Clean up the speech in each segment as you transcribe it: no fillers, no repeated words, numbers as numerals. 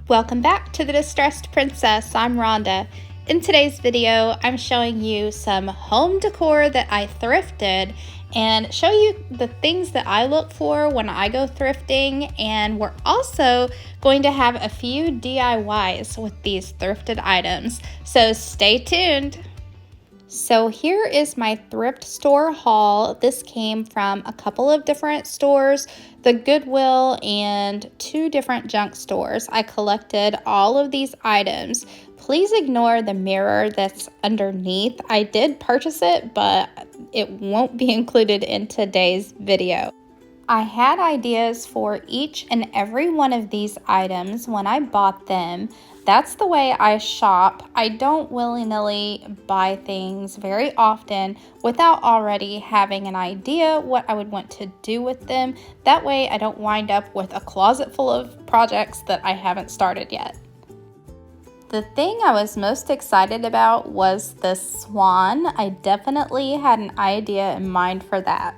Welcome back to the Distressed Princess. I'm Rhonda. In today's video, I'm showing you some home decor that I thrifted and show you the things that I look for when I go thrifting, and we're also going to have a few DIYs with these thrifted items, so stay tuned. So here is my thrift store haul. This came from a couple of different stores, the Goodwill and 2 different junk stores. I collected all of these items. Please ignore the mirror that's underneath. I did purchase it, but it won't be included in today's video. I had ideas for each and every one of these items when I bought them. That's the way I shop. I don't willy-nilly buy things very often without already having an idea what I would want to do with them. That way I don't wind up with a closet full of projects that I haven't started yet. The thing I was most excited about was the swan. I definitely had an idea in mind for that.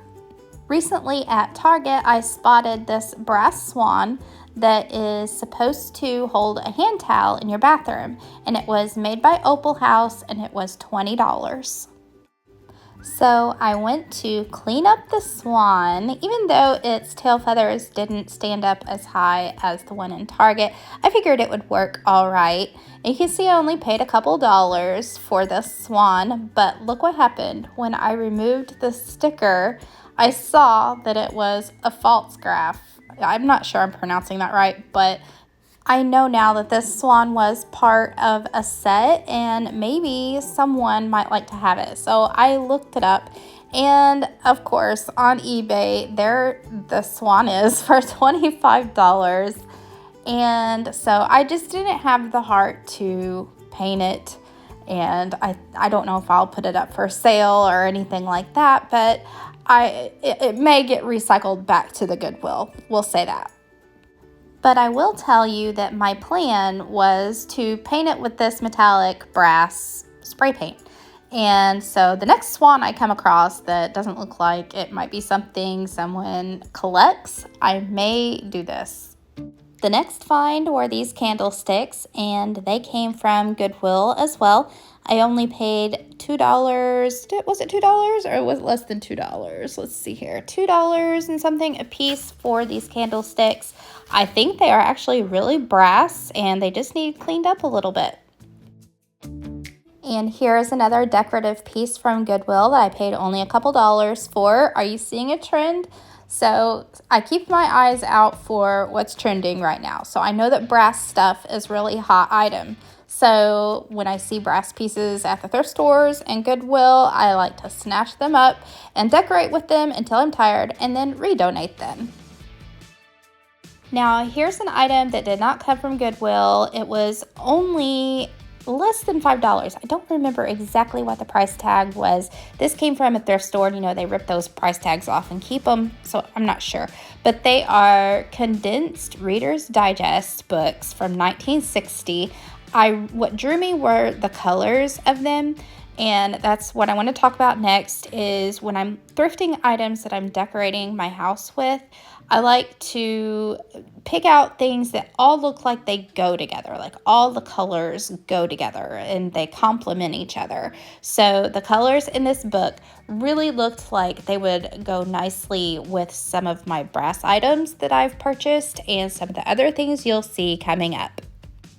Recently at Target, I spotted this brass swan that is supposed to hold a hand towel in your bathroom, and it was made by Opal House and it was $20. So I went to clean up the swan. Even though its tail feathers didn't stand up as high as the one in Target, I figured it would work all right. And you can see I only paid a couple dollars for this swan, but look what happened. When I removed the sticker, I saw that it was a false graph. I'm not sure I'm pronouncing that right, but I know now that this swan was part of a set and maybe someone might like to have it. So I looked it up, and of course on eBay the swan is for $25. And so I just didn't have the heart to paint it, and I don't know if I'll put it up for sale or anything like that, but it may get recycled back to the Goodwill. We'll say that. But I will tell you that my plan was to paint it with this metallic brass spray paint. And so the next swan I come across that doesn't look like it might be something someone collects, I may do this. The next find were these candlesticks, and they came from Goodwill as well. I only paid $2. Was it $2 or was it less than $2? Let's see here. $2 and something a piece for these candlesticks. I think they are actually really brass and they just need cleaned up a little bit. And here's another decorative piece from Goodwill that I paid only a couple dollars for. Are you seeing a trend? So I keep my eyes out for what's trending right now. So I know that brass stuff is really hot item. So when I see brass pieces at the thrift stores and Goodwill, I like to snatch them up and decorate with them until I'm tired and then redonate them. Now here's an item that did not come from Goodwill. It was only less than $5. I don't remember exactly what the price tag was. This came from a thrift store, and you know they rip those price tags off and keep them, so I'm not sure. But they are condensed Reader's Digest books from 1960. What drew me were the colors of them, and that's what I want to talk about next. Is when I'm thrifting items that I'm decorating my house with, I like to pick out things that all look like they go together, like all the colors go together and they complement each other. So the colors in this book really looked like they would go nicely with some of my brass items that I've purchased and some of the other things you'll see coming up.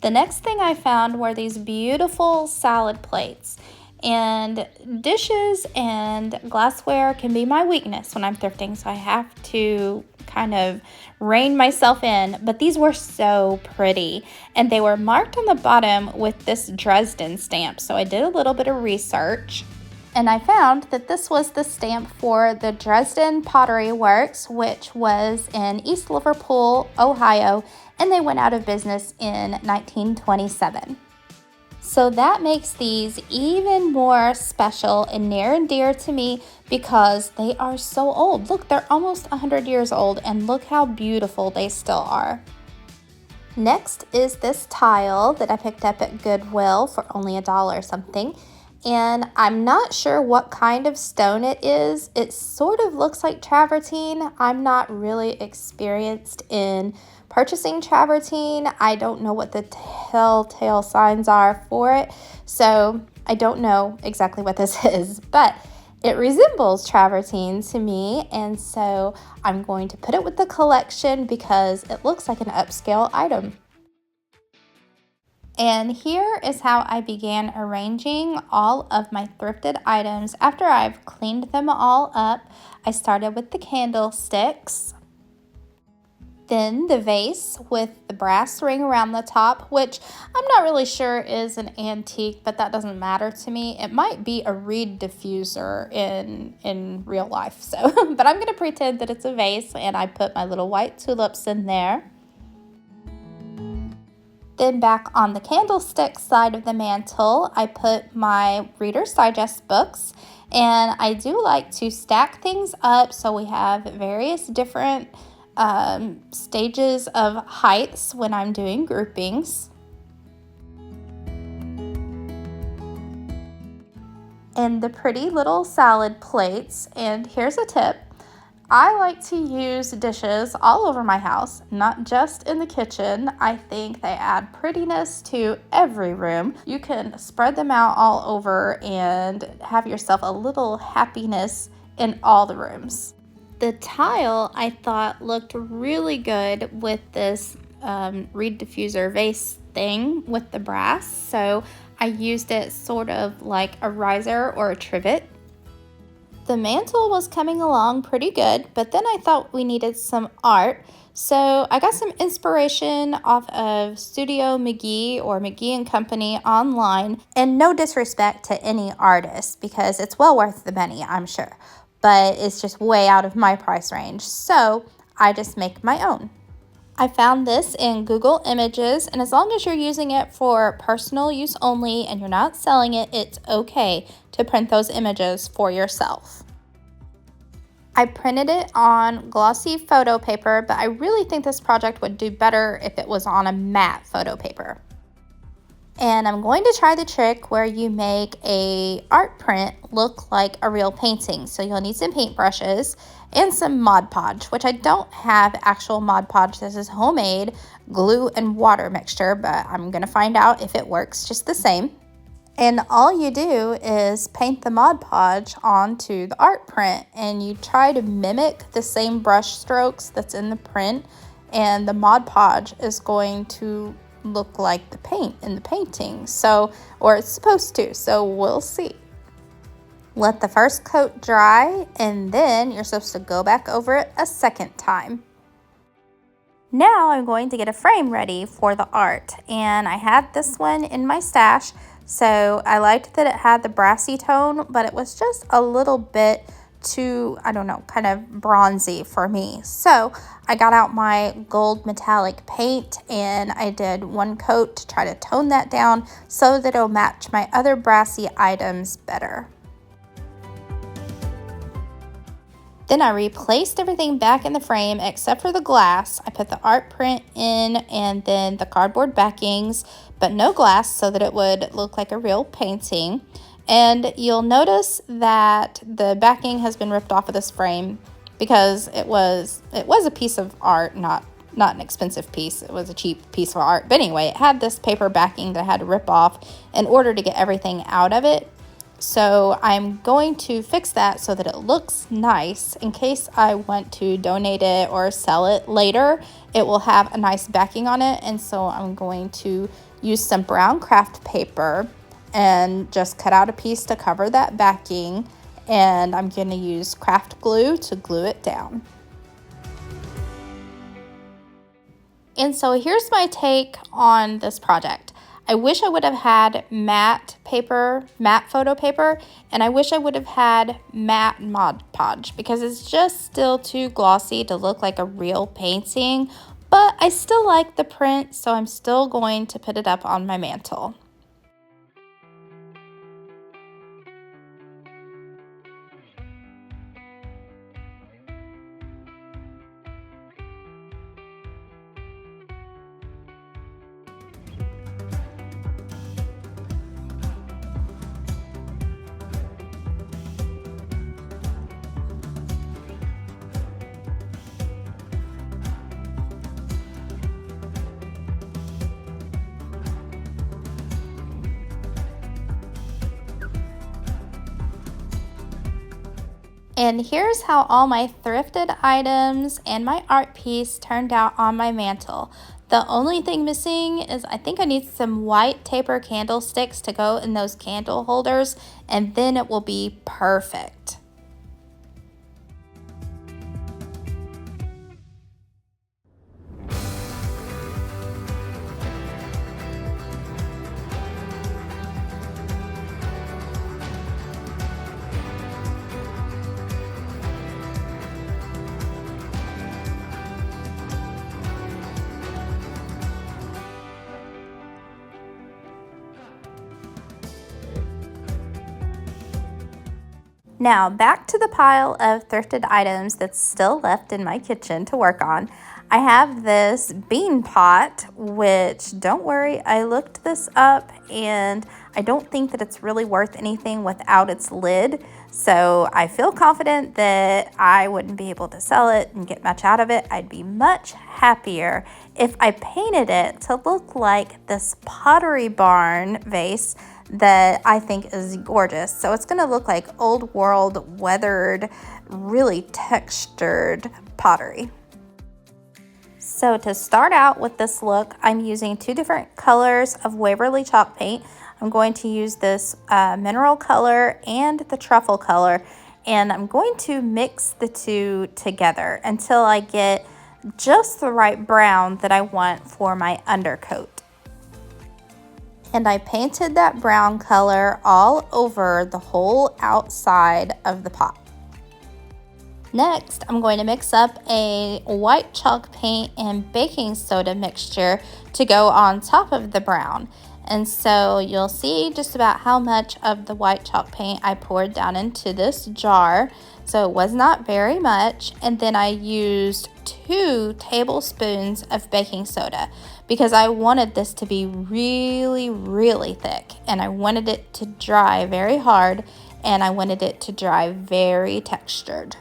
The next thing I found were these beautiful salad plates. And dishes and glassware can be my weakness when I'm thrifting, so I have to kind of rein myself in. But these were so pretty, and they were marked on the bottom with this Dresden stamp. So I did a little bit of research, and I found that this was the stamp for the Dresden Pottery Works, which was in East Liverpool, Ohio, and they went out of business in 1927. So that makes these even more special and near and dear to me because they are so old. Look, they're almost 100 years old, and look how beautiful they still are. Next is this tile that I picked up at Goodwill for only $1 something. And I'm not sure what kind of stone it is. It sort of looks like travertine. I'm not really experienced in purchasing travertine. I don't know what the telltale signs are for it, so I don't know exactly what this is, but it resembles travertine to me, and so I'm going to put it with the collection because it looks like an upscale item. And here is how I began arranging all of my thrifted items after I've cleaned them all up. I started with the candlesticks, then the vase with the brass ring around the top, which I'm not really sure is an antique, but that doesn't matter to me. It might be a reed diffuser in real life, so but I'm going to pretend that it's a vase, and I put my little white tulips in there. Then back on the candlestick side of the mantle, I put my Reader's Digest books, and I do like to stack things up so we have various different stages of heights when I'm doing groupings. And the pretty little salad plates, and here's a tip. I like to use dishes all over my house, not just in the kitchen. I think they add prettiness to every room. You can spread them out all over and have yourself a little happiness in all the rooms. The tile I thought looked really good with this reed diffuser vase thing with the brass, so I used it sort of like a riser or a trivet. The mantle was coming along pretty good, but then I thought we needed some art, so I got some inspiration off of Studio McGee or McGee and Company online, and no disrespect to any artist because it's well worth the money, I'm sure, but it's just way out of my price range, so I just make my own. I found this in Google Images, and as long as you're using it for personal use only and you're not selling it, it's okay to print those images for yourself. I printed it on glossy photo paper, but I really think this project would do better if it was on a matte photo paper. And I'm going to try the trick where you make a art print look like a real painting. So you'll need some paintbrushes and some Mod Podge, which I don't have actual Mod Podge. This is homemade glue and water mixture, but I'm going to find out if it works just the same. And all you do is paint the Mod Podge onto the art print, and you try to mimic the same brush strokes that's in the print, and the Mod Podge is going to look like the paint in the painting, or it's supposed to, so we'll see. Let the first coat dry, and then you're supposed to go back over it a second time. Now I'm going to get a frame ready for the art, and I had this one in my stash, so I liked that it had the brassy tone, but it was just a little bit too, I don't know, kind of bronzy for me. So I got out my gold metallic paint and I did one coat to try to tone that down so that it'll match my other brassy items better. Then I replaced everything back in the frame except for the glass. I put the art print in and then the cardboard backings, but no glass so that it would look like a real painting. And you'll notice that the backing has been ripped off of this frame because it was a piece of art, not an expensive piece. It was a cheap piece of art. But anyway, it had this paper backing that I had to rip off in order to get everything out of it. So I'm going to fix that so that it looks nice in case I want to donate it or sell it later. It will have a nice backing on it, and so I'm going to use some brown craft paper and just cut out a piece to cover that backing, and I'm going to use craft glue to glue it down. And so here's my take on this project. I wish I would have had matte photo paper, and I wish I would have had matte Mod Podge because it's just still too glossy to look like a real painting, but I still like the print, so I'm still going to put it up on my mantle. And here's how all my thrifted items and my art piece turned out on my mantle. The only thing missing is I think I need some white taper candlesticks to go in those candle holders, and then it will be perfect. Now back to the pile of thrifted items that's still left in my kitchen to work on. I have this bean pot, which, don't worry, I looked this up and I don't think that it's really worth anything without its lid. So I feel confident that I wouldn't be able to sell it and get much out of it. I'd be much happier if I painted it to look like this Pottery Barn vase that I think is gorgeous. So it's gonna look like old world, weathered, really textured pottery. So to start out with this look, I'm using two different colors of Waverly chalk paint. I'm going to use this mineral color and the truffle color, and I'm going to mix the two together until I get just the right brown that I want for my undercoat. And I painted that brown color all over the whole outside of the pot. Next, I'm going to mix up a white chalk paint and baking soda mixture to go on top of the brown. And so you'll see just about how much of the white chalk paint I poured down into this jar. So it was not very much. And then I used 2 tablespoons of baking soda because I wanted this to be really, really thick. And I wanted it to dry very hard, and I wanted it to dry very textured.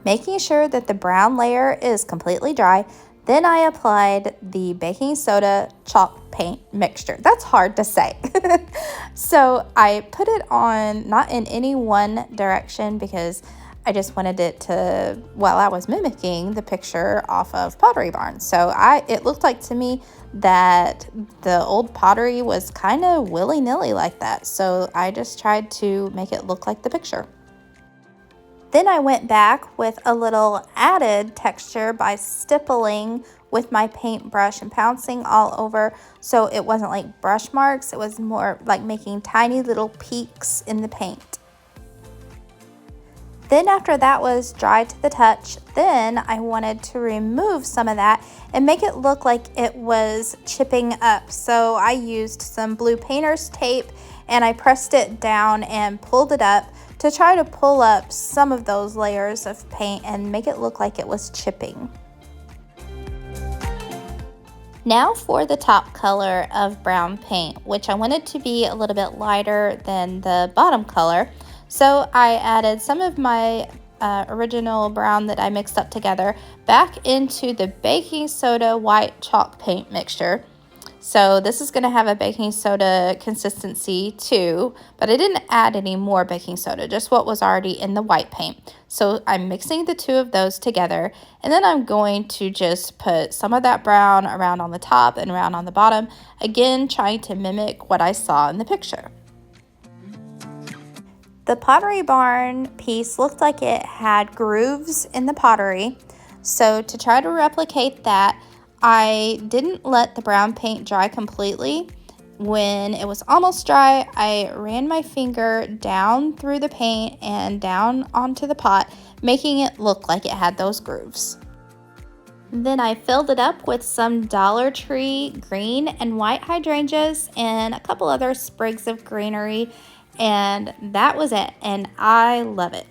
Making sure that the brown layer is completely dry, then I applied the baking soda chalk paint mixture. That's hard to say. So I put it on, not in any one direction, because I just wanted it to, well, I was mimicking the picture off of Pottery Barn. So it looked like to me that the old pottery was kind of willy-nilly like that. So I just tried to make it look like the picture. Then I went back with a little added texture by stippling with my paintbrush and pouncing all over, so it wasn't like brush marks, it was more like making tiny little peaks in the paint. Then after that was dry to the touch, then I wanted to remove some of that and make it look like it was chipping up. So I used some blue painter's tape and I pressed it down and pulled it up to try to pull up some of those layers of paint and make it look like it was chipping. Now for the top color of brown paint, which I wanted to be a little bit lighter than the bottom color. So I added some of my original brown that I mixed up together back into the baking soda white chalk paint mixture. So this is going to have a baking soda consistency too, but I didn't add any more baking soda, just what was already in the white paint. So I'm mixing the two of those together, and then I'm going to just put some of that brown around on the top and around on the bottom, again trying to mimic what I saw in the picture. The Pottery Barn piece looked like it had grooves in the pottery, so to try to replicate that, I didn't let the brown paint dry completely. When it was almost dry, I ran my finger down through the paint and down onto the pot, making it look like it had those grooves. Then I filled it up with some Dollar Tree green and white hydrangeas and a couple other sprigs of greenery, and that was it, and I love it.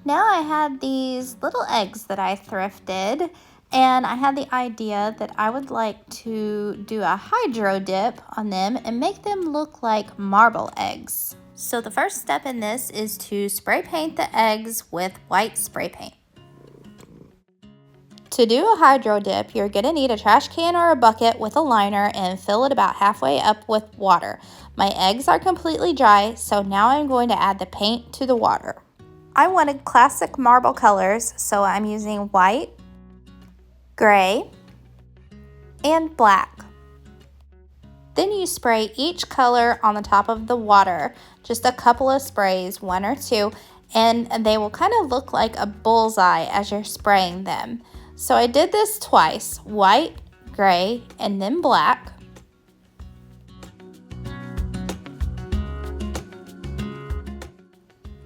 Now I had these little eggs that I thrifted, And I had the idea that I would like to do a hydro dip on them and make them look like marble eggs. So the first step in this is to spray paint the eggs with white spray paint. To do a hydro dip, you're going to need a trash can or a bucket with a liner and fill it about halfway up with water. My eggs are completely dry, so now I'm going to add the paint to the water. I wanted classic marble colors, so I'm using white, gray, and black. Then you spray each color on the top of the water, just a couple of sprays, 1 or 2, and they will kind of look like a bullseye as you're spraying them. So I did this twice, white, gray, and then black.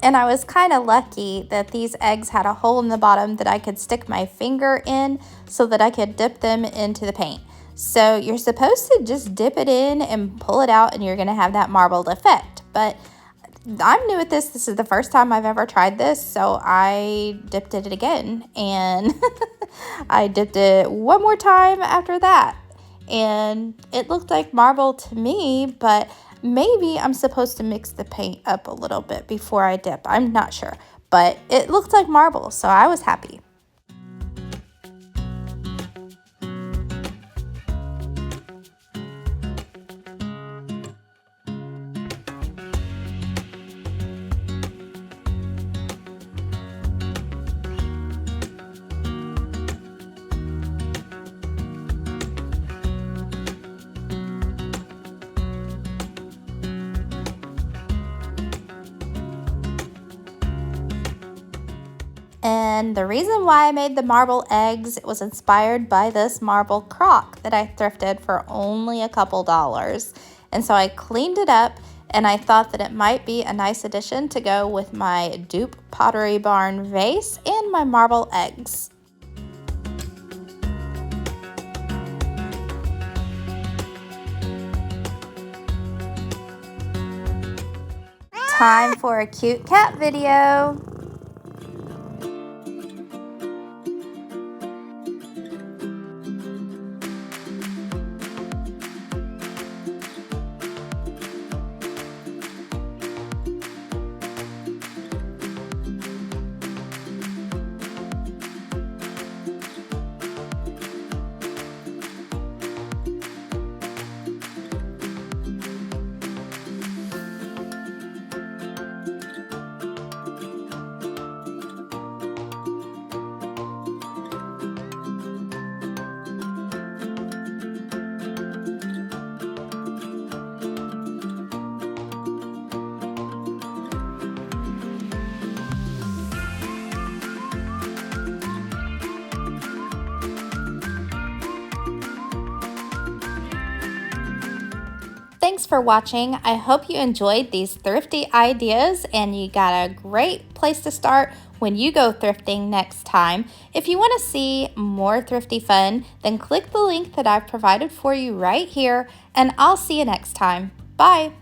And I was kind of lucky that these eggs had a hole in the bottom that I could stick my finger in so that I could dip them into the paint. So you're supposed to just dip it in and pull it out and you're going to have that marbled effect. But I'm new at this. This is the first time I've ever tried this, so I dipped it again. And I dipped it one more time after that. And it looked like marble to me, but maybe I'm supposed to mix the paint up a little bit before I dip. I'm not sure, but it looked like marble, so I was happy. And the reason why I made the marble eggs, it was inspired by this marble crock that I thrifted for only a couple dollars. And so I cleaned it up and I thought that it might be a nice addition to go with my dupe Pottery Barn vase and my marble eggs. Time for a cute cat video. Thanks for watching. I hope you enjoyed these thrifty ideas and you got a great place to start when you go thrifting next time. If you want to see more thrifty fun, then click the link that I've provided for you right here, and I'll see you next time. Bye.